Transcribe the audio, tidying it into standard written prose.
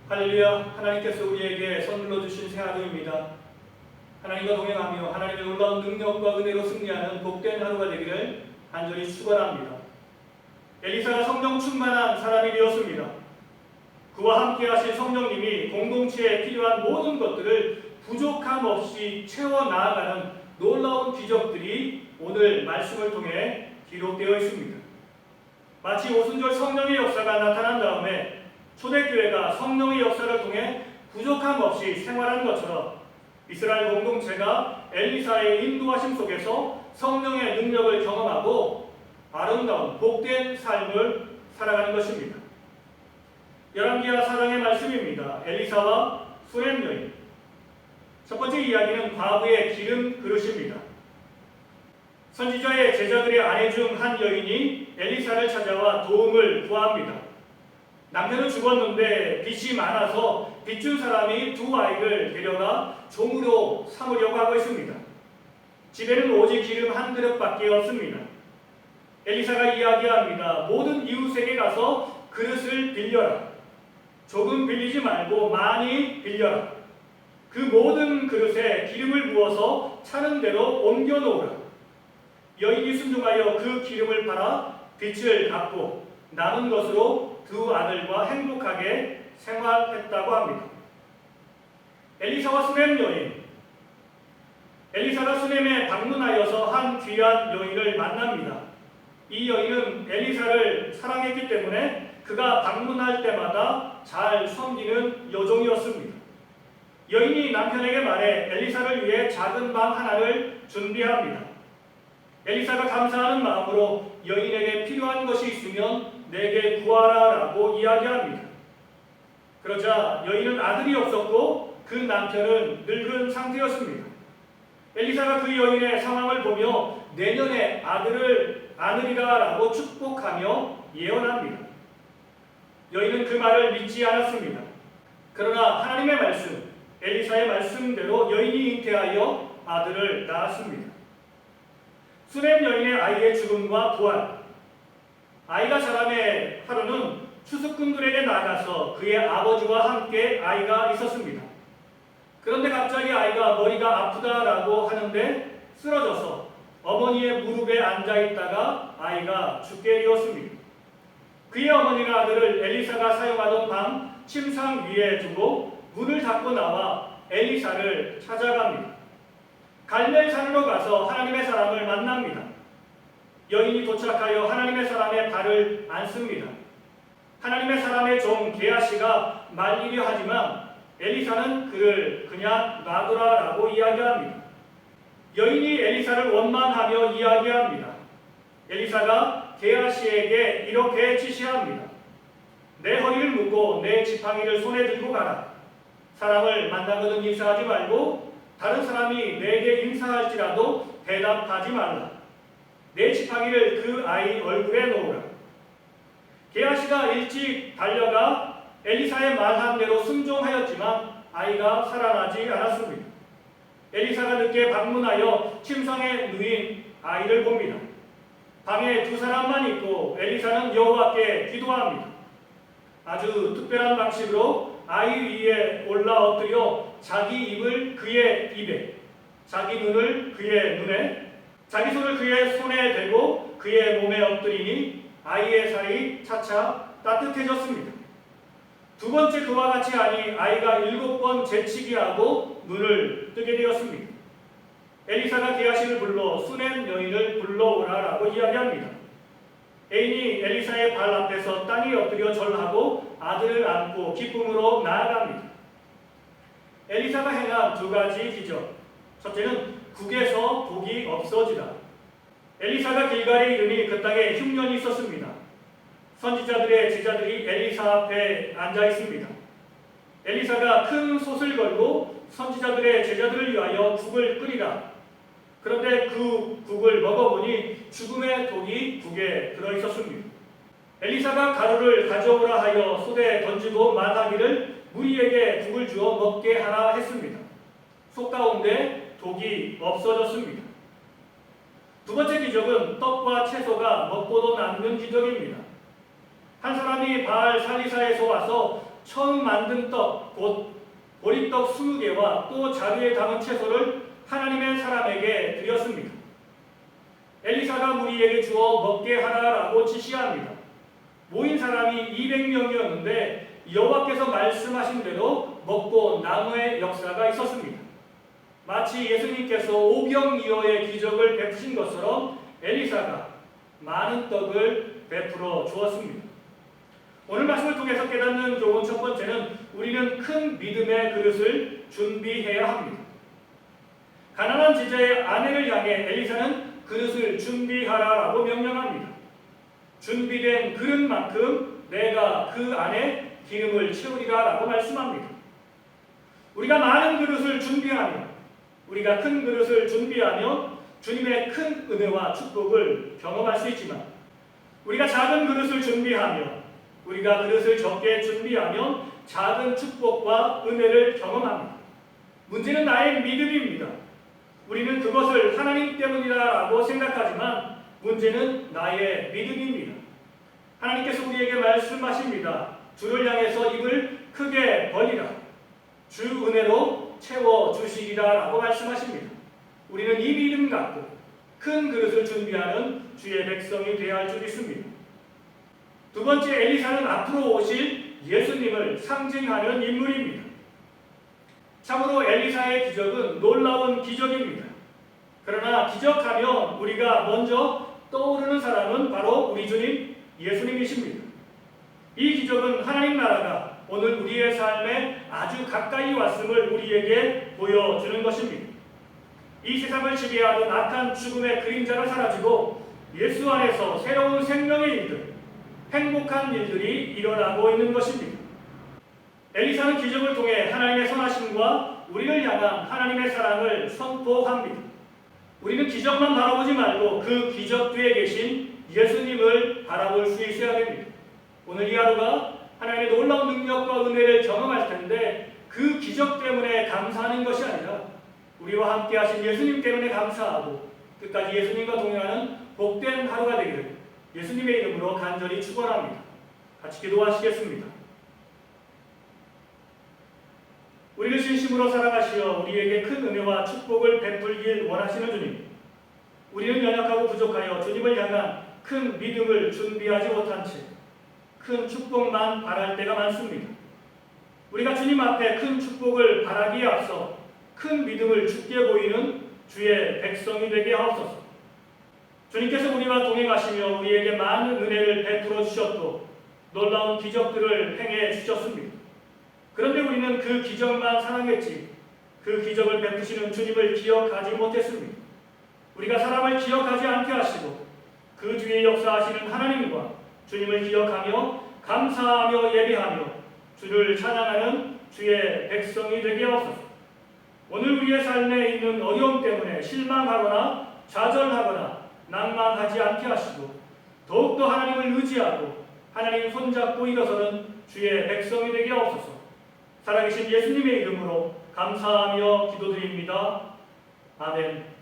할렐루야. 하나님께서 우리에게 선물로 주신 새 하루입니다. 하나님과 동행하며 하나님의 놀라운 능력과 은혜로 승리하는 복된 하루가 되기를 간절히 축원합니다. 엘리사가 성령 충만한 사람이 되었습니다. 그와 함께 하신 성령님이 공동체에 필요한 모든 것들을 부족함 없이 채워 나아가는 놀라운 기적들이 오늘 말씀을 통해 기록되어 있습니다. 마치 오순절 성령의 역사가 나타난 다음에 초대교회가 성령의 역사를 통해 부족함 없이 생활하는 것처럼 이스라엘 공동체가 엘리사의 인도하심 속에서 성령의 능력을 경험하고 아름다운 복된 삶을 살아가는 것입니다. 열왕기하 4장의 말씀입니다. 엘리사와 수렘 여인. 첫 번째 이야기는 과부의 기름 그릇입니다. 선지자의 제자들의 아내 중 한 여인이 엘리사를 찾아와 도움을 구합니다. 남편은 죽었는데 빚이 많아서 빚준 사람이 두 아이를 데려가 종으로 삼으려고 하고 있습니다. 집에는 오직 기름 한 그릇밖에 없습니다. 엘리사가 이야기합니다. 모든 이웃에게 가서 그릇을 빌려라. 조금 빌리지 말고 많이 빌려라. 그 모든 그릇에 기름을 부어서 차는 대로 옮겨 놓으라. 여인이 순종하여 그 기름을 팔아 빚을 갚고 남은 것으로 두 아들과 행복하게 생활했다고 합니다. 엘리사와 수렘 여인. 엘리사가 수렘에 방문하여서 한 귀한 여인을 만납니다. 이 여인은 엘리사를 사랑했기 때문에 그가 방문할 때마다 잘 섬기는 여종이었습니다. 여인이 남편에게 말해 엘리사를 위해 작은 방 하나를 준비합니다. 엘리사가 감사하는 마음으로 여인에게 필요한 것이 있으면 내게 구하라 라고 이야기합니다. 그러자 여인은 아들이 없었고 그 남편은 늙은 상태였습니다. 엘리사가 그 여인의 상황을 보며 내년에 아들을 낳으리라 라고 축복하며 예언합니다. 여인은 그 말을 믿지 않았습니다. 그러나 하나님의 말씀, 엘리사의 말씀대로 여인이 잉태하여 아들을 낳았습니다. 수렘 여인의 아이의 죽음과 부활. 아이가 자라매 하루는 추수꾼들에게 나가서 그의 아버지와 함께 아이가 있었습니다. 그런데 갑자기 아이가 머리가 아프다라고 하는데 쓰러져서 어머니의 무릎에 앉아있다가 아이가 죽게 되었습니다. 그의 어머니가 아들을 엘리사가 사용하던 방 침상 위에 두고 문을 닫고 나와 엘리사를 찾아갑니다. 갈멜산으로 가서 하나님의 사람을 만납니다. 여인이 도착하여 하나님의 사람의 발을 앉습니다. 하나님의 사람의 종 게하시가 말리려 하지만 엘리사는 그를 그냥 놔두라라고 이야기합니다. 여인이 엘리사를 원망하며 이야기합니다. 엘리사가 게하시에게 이렇게 지시합니다. 내 허리를 묶고 내 지팡이를 손에 들고 가라. 사람을 만나거든 인사하지 말고 다른 사람이 내게 인사할지라도 대답하지 말라. 내 지팡이를 그 아이 얼굴에 놓으라. 게하시가 일찍 달려가 엘리사의 말한 대로 순종하였지만 아이가 살아나지 않았습니다. 엘리사가 늦게 방문하여 침상에 누인 아이를 봅니다. 방에 두 사람만 있고 엘리사는 여호와께 기도합니다. 아주 특별한 방식으로 아이 위에 올라 엎드려 자기 입을 그의 입에, 자기 눈을 그의 눈에, 자기 손을 그의 손에 대고 그의 몸에 엎드리니 아이의 살이 차차 따뜻해졌습니다. 두 번째 그와 같이 하니 아이가 7번 재치기 하고 눈을 뜨게 되었습니다. 엘리사가 게하시를 불러 수렘 여인을 불러오라라고 이야기합니다. 애인이 엘리사의 발 앞에서 땅에 엎드려 절하고 아들을 안고 기쁨으로 나아갑니다. 엘리사가 행한 두 가지 기적. 첫째는 국에서 독이 없어지다. 엘리사가 길갈에 이르니 그 땅에 흉년이 있었습니다. 선지자들의 제자들이 엘리사 앞에 앉아 있습니다. 엘리사가 큰 솥을 걸고 선지자들의 제자들을 위하여 국을 끓이라. 그런데 그 국을 먹어보니 죽음의 독이 국에 들어있었습니다. 엘리사가 가루를 가져오라 하여 솥에 던지고 말하기를 무리에게 국을 주어 먹게 하라 했습니다. 속 가운데 독이 없어졌습니다. 두 번째 기적은 떡과 채소가 먹고도 남는 기적입니다. 한 사람이 바알 살리사에서 와서 처음 만든 떡, 곧 보리떡 20개와 또 자루에 담은 채소를 하나님의 사람에게 드렸습니다. 엘리사가 무리에게 주어 먹게 하라라고 지시합니다. 모인 사람이 200명이었는데 여호와께서 말씀하신 대로 먹고 나무의 역사가 있었습니다. 마치 예수님께서 오병이어의 기적을 베푸신 것처럼 엘리사가 많은 떡을 베풀어 주었습니다. 오늘 말씀을 통해서 깨닫는 교훈 첫 번째는 우리는 큰 믿음의 그릇을 준비해야 합니다. 가난한 제자의 아내를 향해 엘리사는 그릇을 준비하라라고 명령합니다. 준비된 그릇만큼 내가 그 안에 기름을 채우리라라고 말씀합니다. 우리가 많은 그릇을 준비하며 우리가 큰 그릇을 준비하며 주님의 큰 은혜와 축복을 경험할 수 있지만 우리가 작은 그릇을 준비하며 우리가 그릇을 적게 준비하며 작은 축복과 은혜를 경험합니다. 문제는 나의 믿음입니다. 우리는 그것을 하나님 때문이라고 생각하지만 문제는 나의 믿음입니다. 하나님께서 우리에게 말씀하십니다. 주를 향해서 입을 크게 벌리라. 주 은혜로 채워주시리라 라고 말씀하십니다. 우리는 이 믿음 갖고 큰 그릇을 준비하는 주의 백성이 되어야 할 줄 믿습니다. 두 번째, 엘리사는 앞으로 오실 예수님을 상징하는 인물입니다. 참으로 엘리사의 기적은 놀라운 기적입니다. 그러나 기적하면 우리가 먼저 떠오르는 사람은 바로 우리 주님 예수님이십니다. 이 기적은 하나님 나라가 오늘 우리의 삶에 아주 가까이 왔음을 우리에게 보여주는 것입니다. 이 세상을 지배하던 악한 죽음의 그림자가 사라지고 예수 안에서 새로운 생명의 일들, 행복한 일들이 일어나고 있는 것입니다. 엘리사는 기적을 통해 하나님의 선하심과 우리를 향한 하나님의 사랑을 선포합니다. 우리는 기적만 바라보지 말고 그 기적 뒤에 계신 예수님을 바라볼 수 있어야 됩니다. 오늘 이 하루가 하나님의 놀라운 능력과 은혜를 경험할 텐데 그 기적 때문에 감사하는 것이 아니라 우리와 함께 하신 예수님 때문에 감사하고 끝까지 예수님과 동행하는 복된 하루가 되기를 예수님의 이름으로 간절히 축원합니다. 같이 기도하시겠습니다. 우리를 진심으로 사랑하시어 우리에게 큰 은혜와 축복을 베풀길 원하시는 주님, 우리는 연약하고 부족하여 주님을 향한 큰 믿음을 준비하지 못한 채 큰 축복만 바랄 때가 많습니다. 우리가 주님 앞에 큰 축복을 바라기에 앞서 큰 믿음을 죽게 보이는 주의 백성이 되게 하옵소서. 주님께서 우리와 동행하시며 우리에게 많은 은혜를 베풀어 주셨고 놀라운 기적들을 행해 주셨습니다. 그런데 우리는 그 기적만 사랑했지 그 기적을 베푸시는 주님을 기억하지 못했습니다. 우리가 사람을 기억하지 않게 하시고 그 뒤에 역사하시는 하나님과 주님을 기억하며 감사하며 예배하며 주를 찬양하는 주의 백성이 되게 하옵소서. 오늘 우리의 삶에 있는 어려움 때문에 실망하거나 좌절하거나 낭만하지 않게 하시고 더욱더 하나님을 의지하고 하나님 손잡고 일어서는 주의 백성이 되게 하옵소서. 살아계신 예수님의 이름으로 감사하며 기도드립니다. 아멘.